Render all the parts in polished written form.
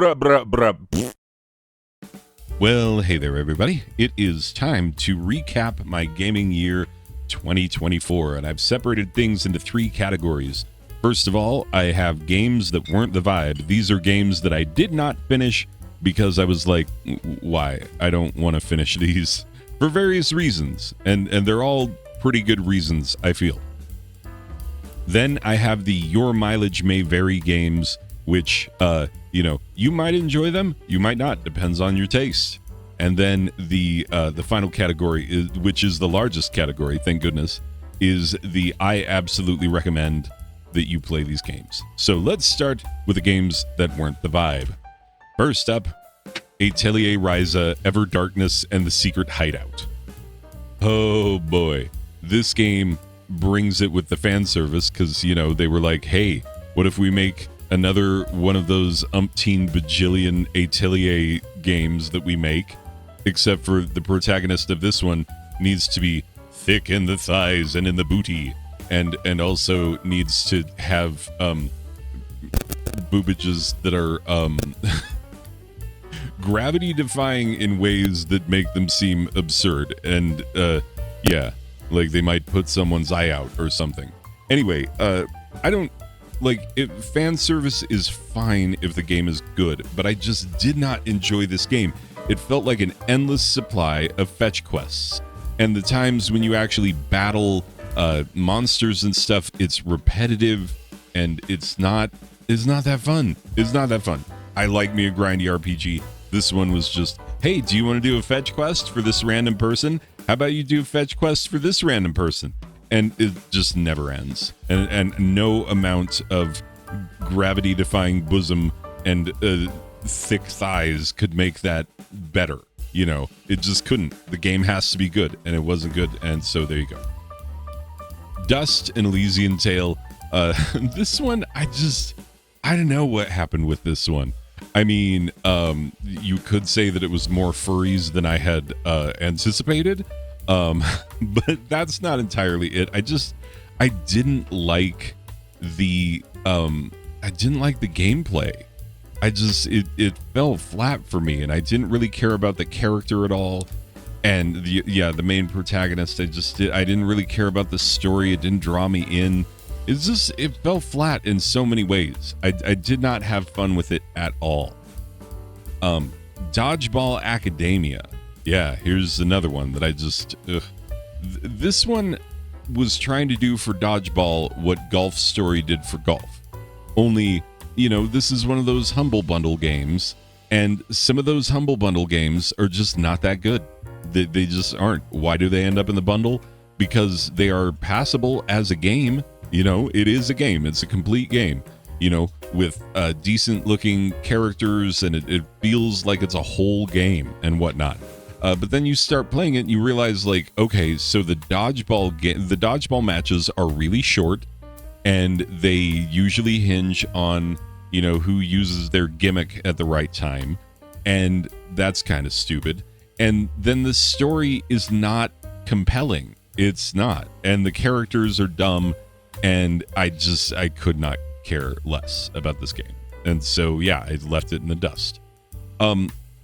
Bruh, bruh, bruh. Well, hey there, everybody. It is time to recap my gaming year 2024, and I've separated things into three categories. First of all, I have games that weren't the vibe. These are games that I did not finish because I was like, why? I don't want to finish these for various reasons, and they're all pretty good reasons, I feel. Then I have the Your Mileage May Vary games, which, you might enjoy them, you might not, depends on your taste. And then the final category, which is the largest category, thank goodness, is the I absolutely recommend that you play these games. So let's start with the games that weren't the vibe. First up, Atelier Ryza, Ever Darkness, and the Secret Hideout. Oh boy, this game brings it with the fan service because, they were like, hey, what if we make another one of those umpteen bajillion Atelier games that we make, except for the protagonist of this one needs to be thick in the thighs and in the booty, and also needs to have boobages that are gravity defying in ways that make them seem absurd, and like they might put someone's eye out or something. Anyway, I don't if fan service is fine if the game is good, but I just did not enjoy this game. It felt like an endless supply of fetch quests, and the times when you actually battle monsters and stuff, it's repetitive, and it's not that fun. It's not that fun. I like me a grindy RPG. This one was just, hey, do you want to do a fetch quest for this random person? How about you do a fetch quest for this random person? And it just never ends. And no amount of gravity-defying bosom and thick thighs could make that better. It just couldn't. The game has to be good, and it wasn't good, and so there you go. Dust and Elysian Tale. This one, I don't know what happened with this one. I mean, you could say that it was more furries than I had anticipated, but that's not entirely it. I didn't like the gameplay. It fell flat for me, and I didn't really care about the character at all. And the main protagonist, I didn't really care about the story. It didn't draw me in. It fell flat in so many ways. I did not have fun with it at all. Dodgeball Academia. Yeah, here's another one that this one was trying to do for Dodgeball what Golf Story did for golf. Only, this is one of those Humble Bundle games, and some of those Humble Bundle games are just not that good. They just aren't. Why do they end up in the bundle? Because they are passable as a game. It is a game. It's a complete game, with decent looking characters, and it feels like it's a whole game and whatnot. But then you start playing it and you realize, okay, so the dodgeball matches are really short, and they usually hinge on, who uses their gimmick at the right time. And that's kind of stupid. And then the story is not compelling. It's not. And the characters are dumb. And I could not care less about this game. And so, yeah, I left it in the dust.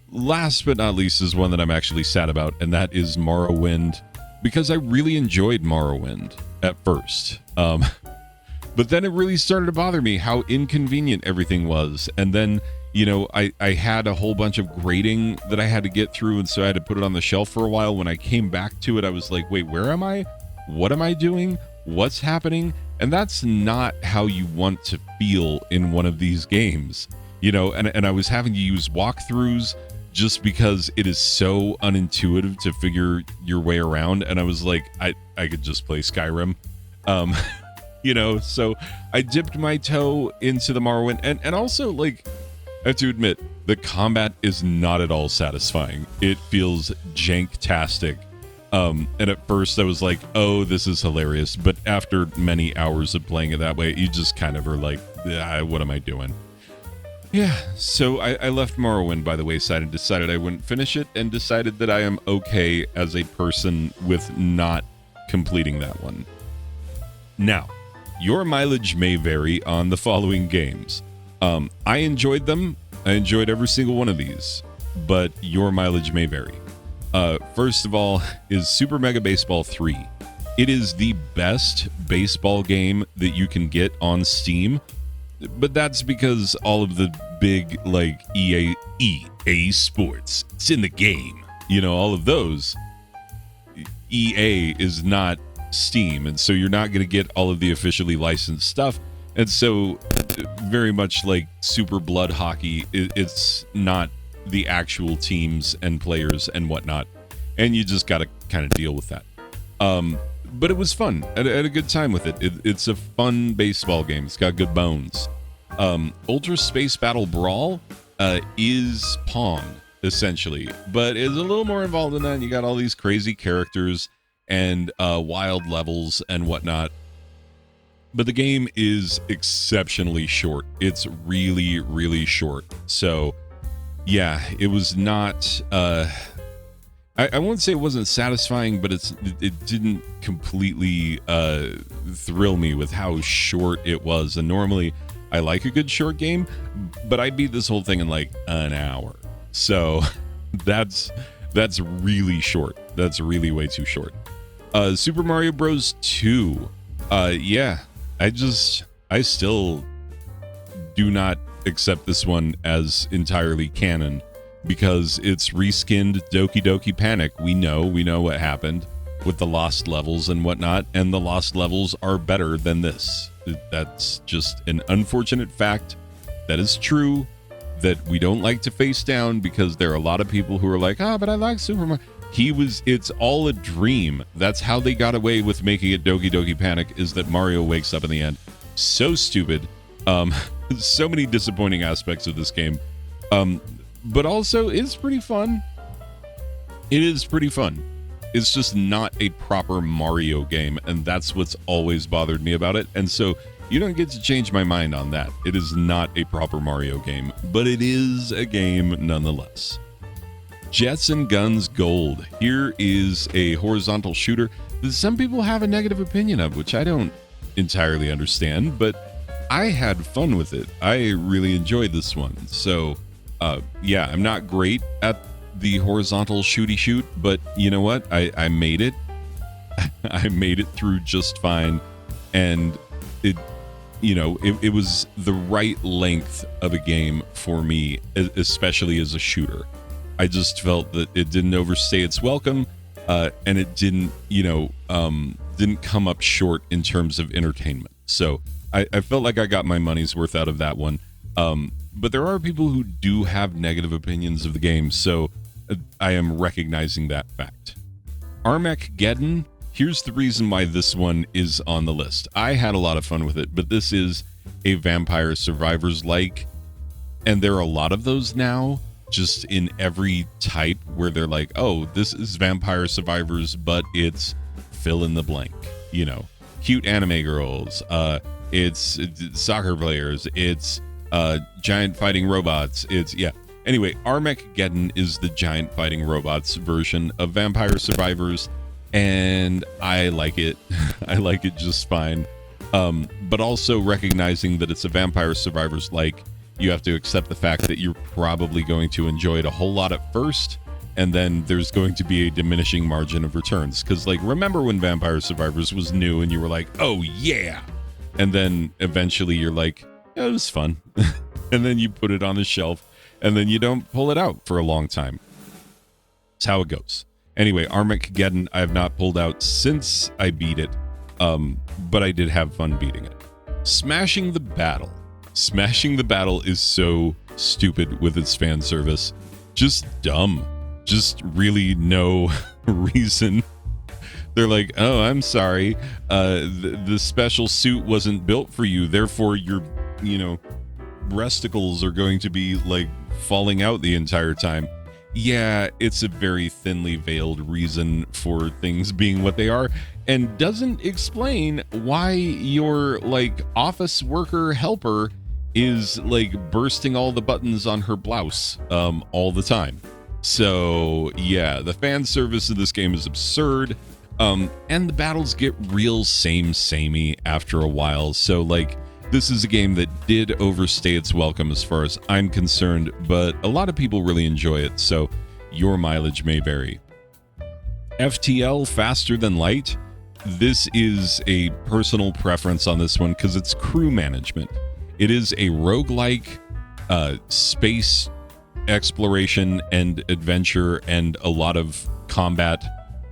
Last but not least is one that I'm actually sad about, and that is Morrowind, because I really enjoyed Morrowind at first. But then it really started to bother me how inconvenient everything was. And then, I had a whole bunch of grading that I had to get through, and so I had to put it on the shelf for a while. When I came back to it, I was like, wait, where am I? What am I doing? What's happening? And that's not how you want to feel in one of these games, and I was having to use walkthroughs just because it is so unintuitive to figure your way around. And I was like, I could just play Skyrim, so I dipped my toe into the Morrowind, and also, I have to admit, the combat is not at all satisfying. It feels janktastic. And at first I was like, oh, this is hilarious. But after many hours of playing it that way, you just kind of are like, what am I doing? Yeah, so I left Morrowind by the wayside and decided I wouldn't finish it, and decided that I am okay as a person with not completing that one. Now, your mileage may vary on the following games. I enjoyed them. I enjoyed every single one of these, but your mileage may vary. First of all is Super Mega Baseball 3. It is the best baseball game that you can get on Steam, but that's because all of the big, like, EA Sports, it's in the game, you know, all of those. EA is not Steam, and so you're not going to get all of the officially licensed stuff. And so, very much like Super Blood Hockey, it's not the actual teams and players and whatnot, and you just got to kind of deal with that. But it was fun. I had a good time with it. It's a fun baseball game. It's got good bones. Ultra Space Battle Brawl is Pong, essentially, but it's a little more involved in that. You got all these crazy characters and wild levels and whatnot. But the game is exceptionally short. It's really, really short. So, yeah, it was not... I won't say it wasn't satisfying, but it didn't completely thrill me with how short it was. And normally, I like a good short game, but I beat this whole thing in like an hour. So that's really short. That's really way too short. Super Mario Bros. 2. Yeah, I still do not accept this one as entirely canon because it's reskinned Doki Doki Panic. We know what happened with the lost levels and whatnot, and the lost levels are better than this. That's just an unfortunate fact. That is true, that we don't like to face down, because there are a lot of people who are like, but I like Super Mario. It's all a dream. That's how they got away with making it Doki Doki Panic, is that Mario wakes up in the end. So stupid. So many disappointing aspects of this game. But also, it's pretty fun. It is pretty fun. It's just not a proper Mario game, and that's what's always bothered me about it. And so, you don't get to change my mind on that. It is not a proper Mario game, but it is a game nonetheless. Jets and Guns Gold. Here is a horizontal shooter that some people have a negative opinion of, which I don't entirely understand, but I had fun with it. I really enjoyed this one. So, yeah, I'm not great at the horizontal shooty shoot, but you know what? I made it. I made it through just fine, and it was the right length of a game for me, especially as a shooter. I just felt that it didn't overstay its welcome, and it didn't come up short in terms of entertainment. So I felt like I got my money's worth out of that one. But there are people who do have negative opinions of the game, so I am recognizing that fact. Armageddon. Here's the reason why this one is on the list. I had a lot of fun with it, but this is a Vampire Survivors-like, and there are a lot of those now, just in every type, where they're like, oh, this is Vampire Survivors, but it's fill in the blank. You know, cute anime girls, it's soccer players, it's giant fighting robots, Anyway, Armageddon is the giant fighting robots version of Vampire Survivors, and I like it. I like it just fine. But also recognizing that it's a Vampire Survivors like, you have to accept the fact that you're probably going to enjoy it a whole lot at first, and then there's going to be a diminishing margin of returns. Because, like, remember when Vampire Survivors was new and you were like, oh yeah, and then eventually you're like, yeah, it was fun. And then you put it on the shelf, and then you don't pull it out for a long time. That's how it goes. Anyway, Armageddon I have not pulled out since I beat it, but I did have fun beating it. Smashing the Battle. Smashing the Battle is so stupid with its fan service. Just dumb. Just really no reason. They're like, oh, I'm sorry. The special suit wasn't built for you. Therefore, your, breasticles are going to be, like, falling out the entire time. Yeah, it's a very thinly veiled reason for things being what they are, and doesn't explain why your, like, office worker helper is, like, bursting all the buttons on her blouse all the time. So, yeah, the fan service of this game is absurd, and the battles get real samey after a while. So, like, This is a game that did overstay its welcome as far as I'm concerned, but a lot of people really enjoy it, so your mileage may vary. FTL, Faster Than Light. This is a personal preference on this one because it's crew management. It is a roguelike space exploration and adventure and a lot of combat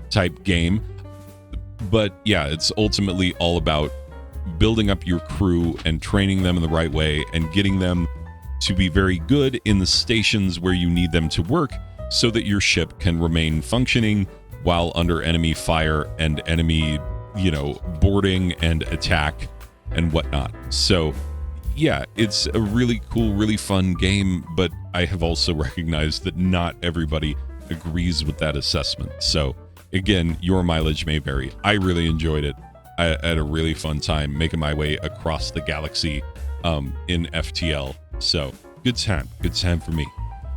type game. But yeah, it's ultimately all about building up your crew and training them in the right way and getting them to be very good in the stations where you need them to work so that your ship can remain functioning while under enemy fire and enemy, boarding and attack and whatnot. So yeah, it's a really cool, really fun game, but I have also recognized that not everybody agrees with that assessment. So again, your mileage may vary. I really enjoyed it. I had a really fun time making my way across the galaxy in FTL. So good time for me.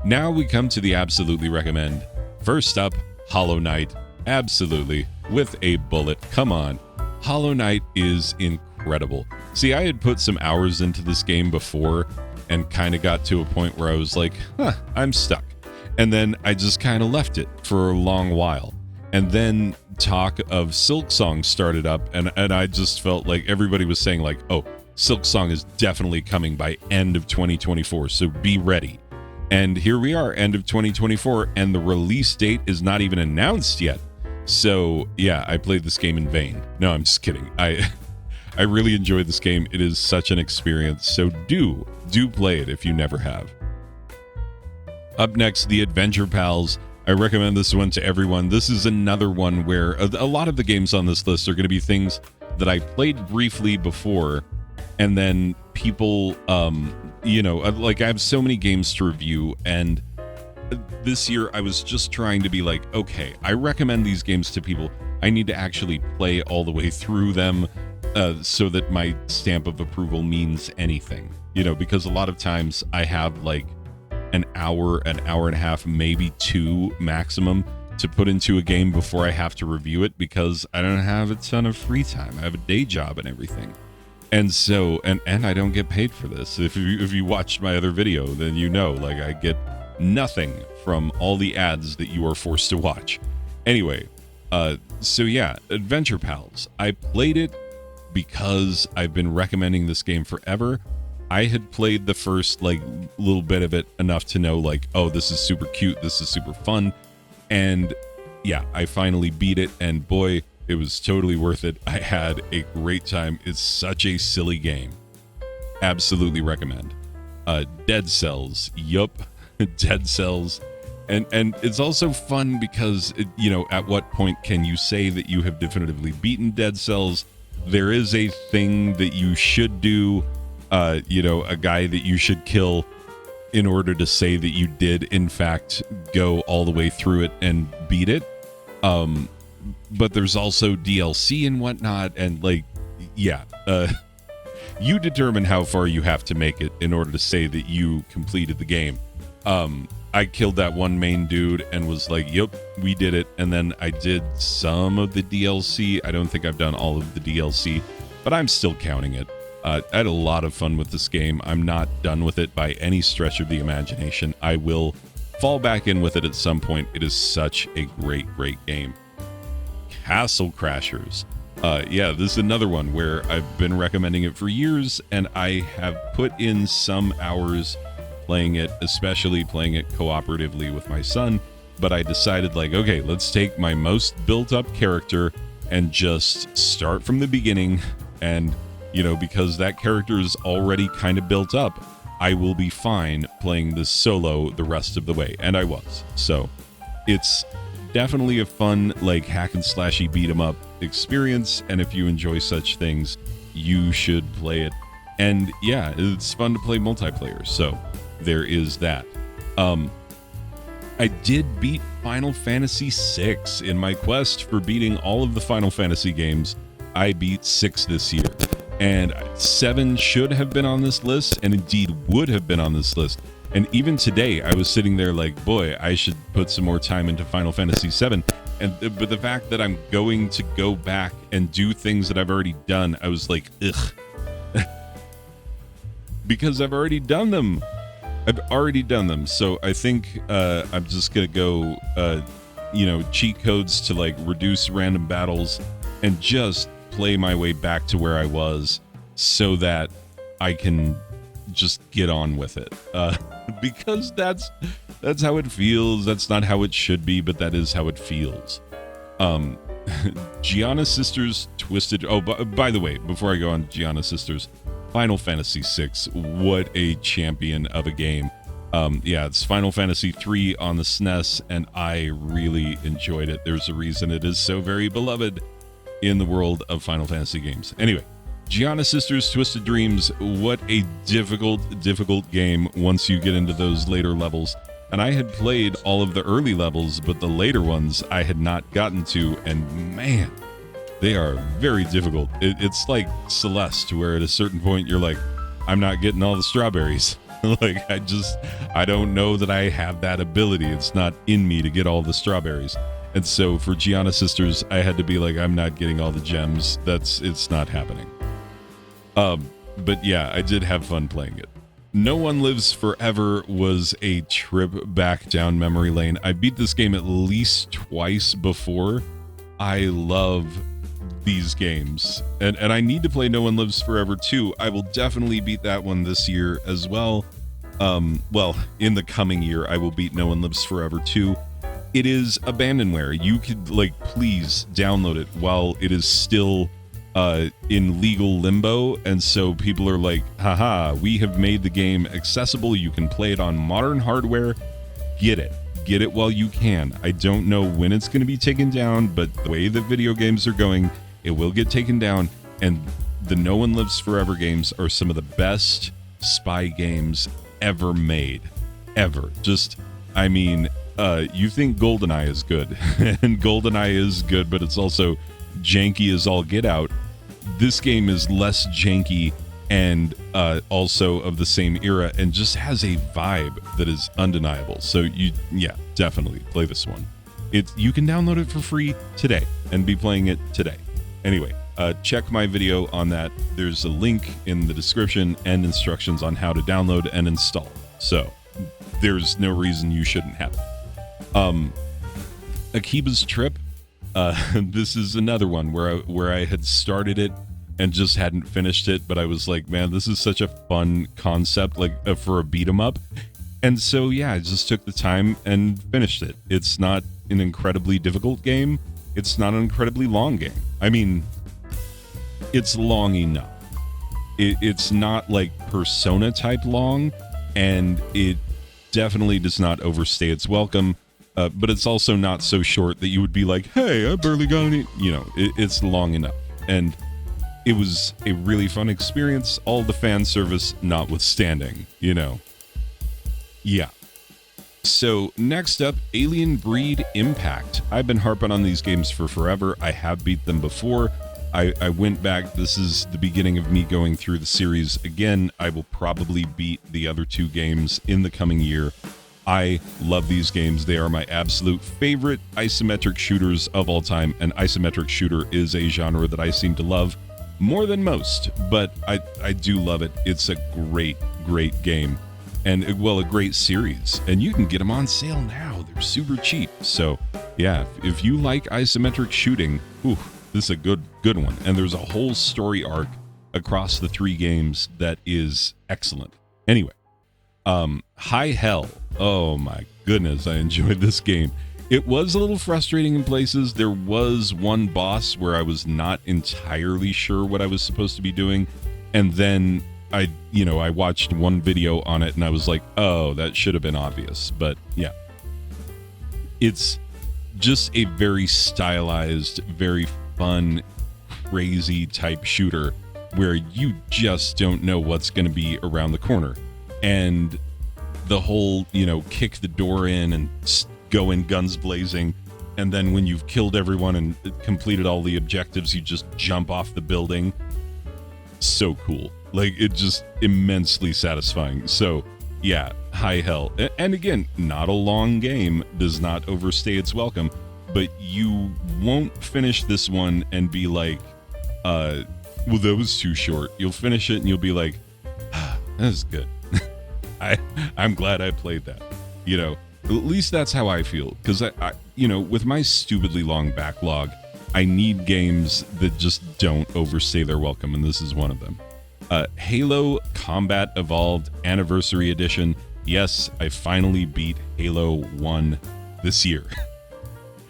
Now we come to the absolutely recommend. First up, Hollow Knight. Absolutely, with a bullet. Come on. Hollow Knight is incredible. See, I had put some hours into this game before and kind of got to a point where I was like, I'm stuck. And then I just kind of left it for a long while. And then talk of Silksong started up, and I just felt like everybody was saying like, oh, Silksong is definitely coming by end of 2024, so be ready. And here we are, end of 2024, and the release date is not even announced yet. So yeah, I played this game in vain. No, I'm just kidding. I really enjoyed this game. It is such an experience, so do play it if you never have. Up next, The Adventure Pals. I recommend this one to everyone. This is another one where a lot of the games on this list are going to be things that I played briefly before, and then people, like I have so many games to review, and this year I was just trying to be like, okay, I recommend these games to people. I need to actually play all the way through them so that my stamp of approval means anything, because a lot of times I have like an hour and a half, maybe 2 maximum to put into a game before I have to review it because I don't have a ton of free time. I have a day job and everything. And so, and I don't get paid for this. If you watched my other video, then like I get nothing from all the ads that you are forced to watch. Anyway, so yeah, Adventure Pals. I played it because I've been recommending this game forever. I had played the first little bit of it enough to know oh, this is super cute, this is super fun. And yeah, I finally beat it, and boy, it was totally worth it. I had a great time. It's such a silly game. Absolutely recommend. Dead Cells. Yup. Dead Cells. And it's also fun because, at what point can you say that you have definitively beaten Dead Cells? There is a thing that you should do, a guy that you should kill in order to say that you did, in fact, go all the way through it and beat it. But there's also DLC and whatnot, and you determine how far you have to make it in order to say that you completed the game. I killed that one main dude and was like, yep, we did it. And then I did some of the DLC. I don't think I've done all of the DLC, but I'm still counting it. I had a lot of fun with this game. I'm not done with it by any stretch of the imagination. I will fall back in with it at some point. It is such a great game. Castle Crashers. Yeah, this is another one where I've been recommending it for years, and I have put in some hours playing it, especially playing it cooperatively with my son. But I decided okay, let's take my most built up character and just start from the beginning. And because that character is already kind of built up, I will be fine playing this solo the rest of the way. And I was. So it's definitely a fun, hack and slashy beat 'em up experience. And if you enjoy such things, you should play it. And yeah, it's fun to play multiplayer. So there is that. I did beat Final Fantasy VI in my quest for beating all of the Final Fantasy games. I beat 6 this year. And 7 should have been on this list, and indeed would have been on this list. And even today, I was sitting there boy, I should put some more time into Final Fantasy VII. But the fact that I'm going to go back and do things that I've already done, I was like, ugh. because I've already done them. So I think I'm just gonna go, cheat codes to like reduce random battles and just play my way back to where I was, so that I can just get on with it. Because that's how it feels. That's not how it should be, but that is how it feels. Gianna Sisters Twisted. Oh, by the way, before I go on Gianna Sisters, Final Fantasy VI, what a champion of a game. It's Final Fantasy 3 on the SNES, and I really enjoyed it. There's a reason it is so very beloved in the world of Final Fantasy games. Anyway, Gianna Sisters Twisted Dreams, what a difficult game once you get into those later levels. And I had played all of the early levels, but the later ones I had not gotten to, and man, they are very difficult. It's like Celeste, where at a certain point you're like, I'm not getting all the strawberries. Like, I don't know that I have that ability. It's not in me to get all the strawberries. And so for Gianna Sisters, I had to be like, I'm not getting all the gems. It's not happening. But yeah, I did have fun playing it. No One Lives Forever was a trip back down memory lane. I beat this game at least twice before. I love these games, and I need to play No One Lives Forever too. I will definitely beat that one this year as well. In the coming year, I will beat No One Lives Forever 2. It is abandonware. You could please download it while it is still in legal limbo, and so people are like, haha, we have made the game accessible. You can play it on modern hardware. Get it while you can. I don't know when it's going to be taken down, but the way that video games are going, it will get taken down. And the No One Lives Forever games are some of the best spy games ever made. Ever. You think GoldenEye is good, and GoldenEye is good, but it's also janky as all get out. This game is less janky and also of the same era, and just has a vibe that is undeniable. So definitely play this one. You can download it for free today and be playing it today. Anyway, check my video on that. There's a link in the description and instructions on how to download and install. So there's no reason you shouldn't have it. Akiba's Trip. This is another one where I had started it and just hadn't finished it, but I was like, man, this is such a fun concept, for a beat 'em up. And so, I just took the time and finished it. It's not an incredibly difficult game. It's not an incredibly long game. I mean, it's long enough. It's not like Persona type long, and it definitely does not overstay its welcome. But it's also not so short that you would be like, hey, I barely got any. It's long enough. And it was a really fun experience, all the fan service notwithstanding, Yeah. So next up, Alien Breed Impact. I've been harping on these games for forever. I have beat them before. I went back. This is the beginning of me going through the series again. I will probably beat the other two games in the coming year. I love these games. They are my absolute favorite isometric shooters of all time. An isometric shooter is a genre that I seem to love more than most, but I do love it. It's a great game, and a great series. And you can get them on sale now. They're super cheap. So yeah, if you like isometric shooting, this is a good one. And there's a whole story arc across the three games that is excellent. Anyway, High Hell. Oh my goodness, I enjoyed this game. It was a little frustrating in places. There was one boss where I was not entirely sure what I was supposed to be doing. And then I watched one video on it and I was like, oh, that should have been obvious. But yeah, it's just a very stylized, very fun, crazy type shooter where you just don't know what's going to be around the corner. And the whole, kick the door in and go in guns blazing, and then when you've killed everyone and completed all the objectives, you just jump off the building. So cool. It just immensely satisfying. So yeah, High Hell. And again, not a long game, does not overstay its welcome, but you won't finish this one and be like, well, that was too short. You'll finish it and you'll be like, that's good. I'm glad I played that. At least that's how I feel. Because with my stupidly long backlog, I need games that just don't overstay their welcome, and this is one of them. Halo Combat Evolved Anniversary Edition. Yes, I finally beat Halo 1 this year.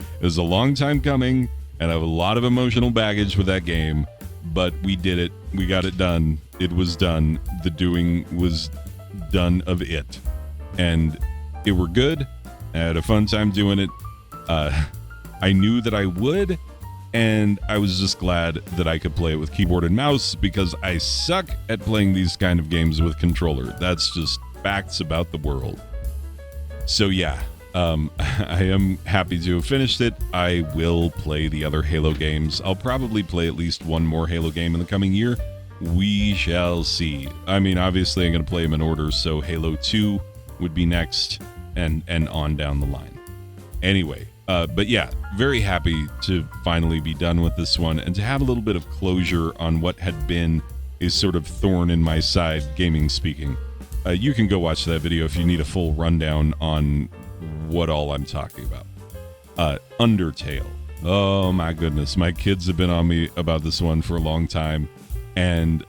It was a long time coming, and I have a lot of emotional baggage with that game, but we did it. We got it done. It was done. The doing was done of it. And it were good. I had a fun time doing it. I knew that I would, and I was just glad that I could play it with keyboard and mouse because I suck at playing these kind of games with controller. That's just facts about the world. So yeah, I am happy to have finished it. I will play the other Halo games. I'll probably play at least one more Halo game in the coming year. We shall see. I mean, obviously I'm going to play them in order, so Halo 2 would be next and on down the line. Anyway, but yeah, very happy to finally be done with this one and to have a little bit of closure on what had been a sort of thorn in my side, gaming speaking. You can go watch that video if you need a full rundown on what all I'm talking about. Undertale. Oh my goodness. My kids have been on me about this one for a long time. And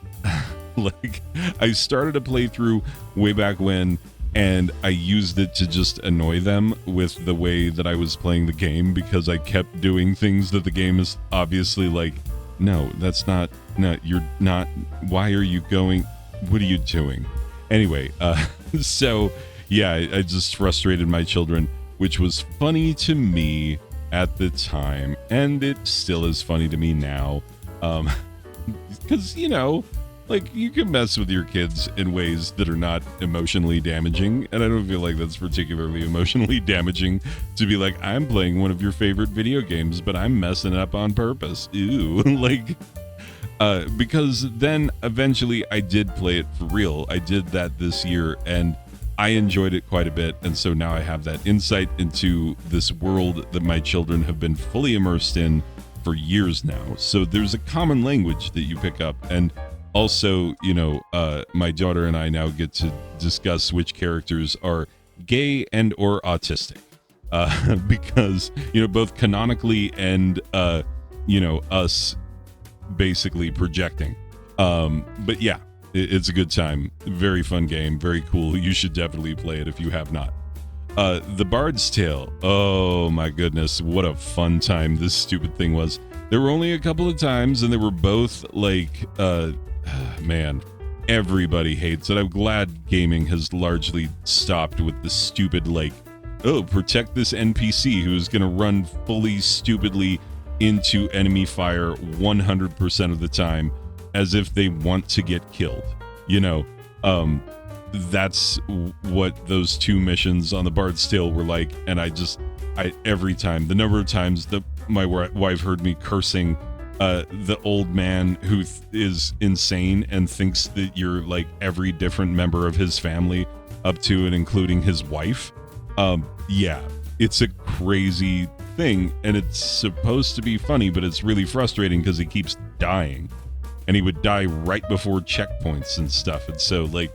like, I started a playthrough way back when, and I used it to just annoy them with the way that I was playing the game because I kept doing things that the game is obviously like, no, that's not, no, you're not, why are you going, what are you doing? Anyway, so yeah, I just frustrated my children, which was funny to me at the time, and it still is funny to me now. Because, like, you can mess with your kids in ways that are not emotionally damaging, and I don't feel like that's particularly emotionally damaging to be like, I'm playing one of your favorite video games, but I'm messing up on purpose. Ew. Like, because then eventually I did play it for real. I did that this year, and I enjoyed it quite a bit, and so now I have that insight into this world that my children have been fully immersed in for years now. So there's a common language that you pick up, and also, my daughter and I now get to discuss which characters are gay and or autistic, because, both canonically and, us basically projecting. But yeah, it's a good time. Very fun game. Very cool. You should definitely play it if you have not. The Bard's Tale. Oh my goodness, what a fun time this stupid thing was. There were only a couple of times, and they were both like, man, everybody hates it. I'm glad gaming has largely stopped with the stupid, like, oh, protect this NPC who's going to run fully stupidly into enemy fire 100% of the time as if they want to get killed. That's what those two missions on the Bard's Tale were like, and I every time, the number of times that my wife heard me cursing the old man who is insane and thinks that you're like every different member of his family up to and including his wife. Yeah, it's a crazy thing, and it's supposed to be funny, but it's really frustrating because he keeps dying, and he would die right before checkpoints and stuff, and so like,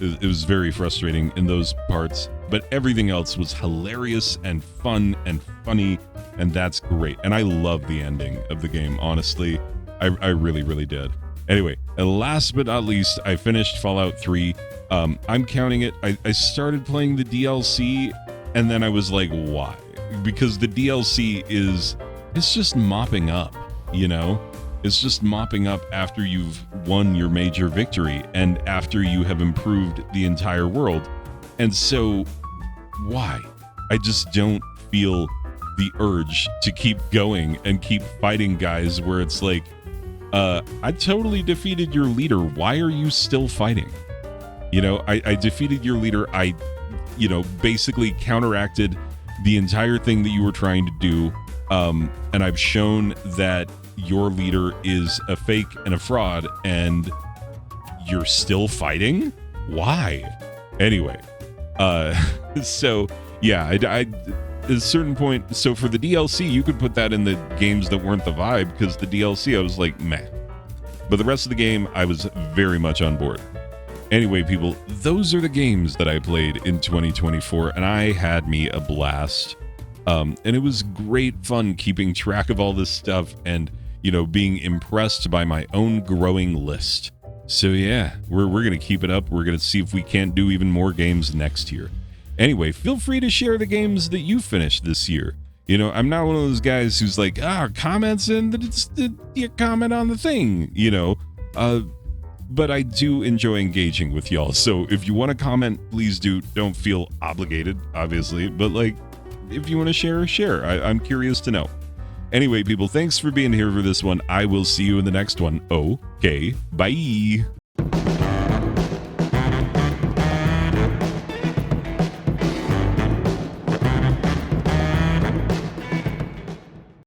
it was very frustrating in those parts, but everything else was hilarious and fun and funny, and that's great. And I love the ending of the game, honestly. I really, really did. Anyway, and last but not least, I finished Fallout 3. I'm counting it. I started playing the DLC, and then I was like, why? Because the DLC it's just mopping up, It's just mopping up after you've won your major victory and after you have improved the entire world. And so, why? I just don't feel the urge to keep going and keep fighting guys where it's like, I totally defeated your leader. Why are you still fighting? I defeated your leader. I, basically counteracted the entire thing that you were trying to do. And I've shown that your leader is a fake and a fraud, and you're still fighting? Why? Anyway, so yeah, I at a certain point, so for the DLC, you could put that in the games that weren't the vibe, because the DLC, I was like, meh. But the rest of the game, I was very much on board. Anyway, people, those are the games that I played in 2024, and I had me a blast. And it was great fun keeping track of all this stuff and, being impressed by my own growing list. So yeah, we're going to keep it up. We're going to see if we can't do even more games next year. Anyway, feel free to share the games that you finished this year. I'm not one of those guys who's like, comments and you comment on the thing, but I do enjoy engaging with y'all. So if you want to comment, please do. Don't feel obligated, obviously, but if you want to share. I'm curious to know. Anyway, people, thanks for being here for this one. I will see you in the next one. Okay, bye.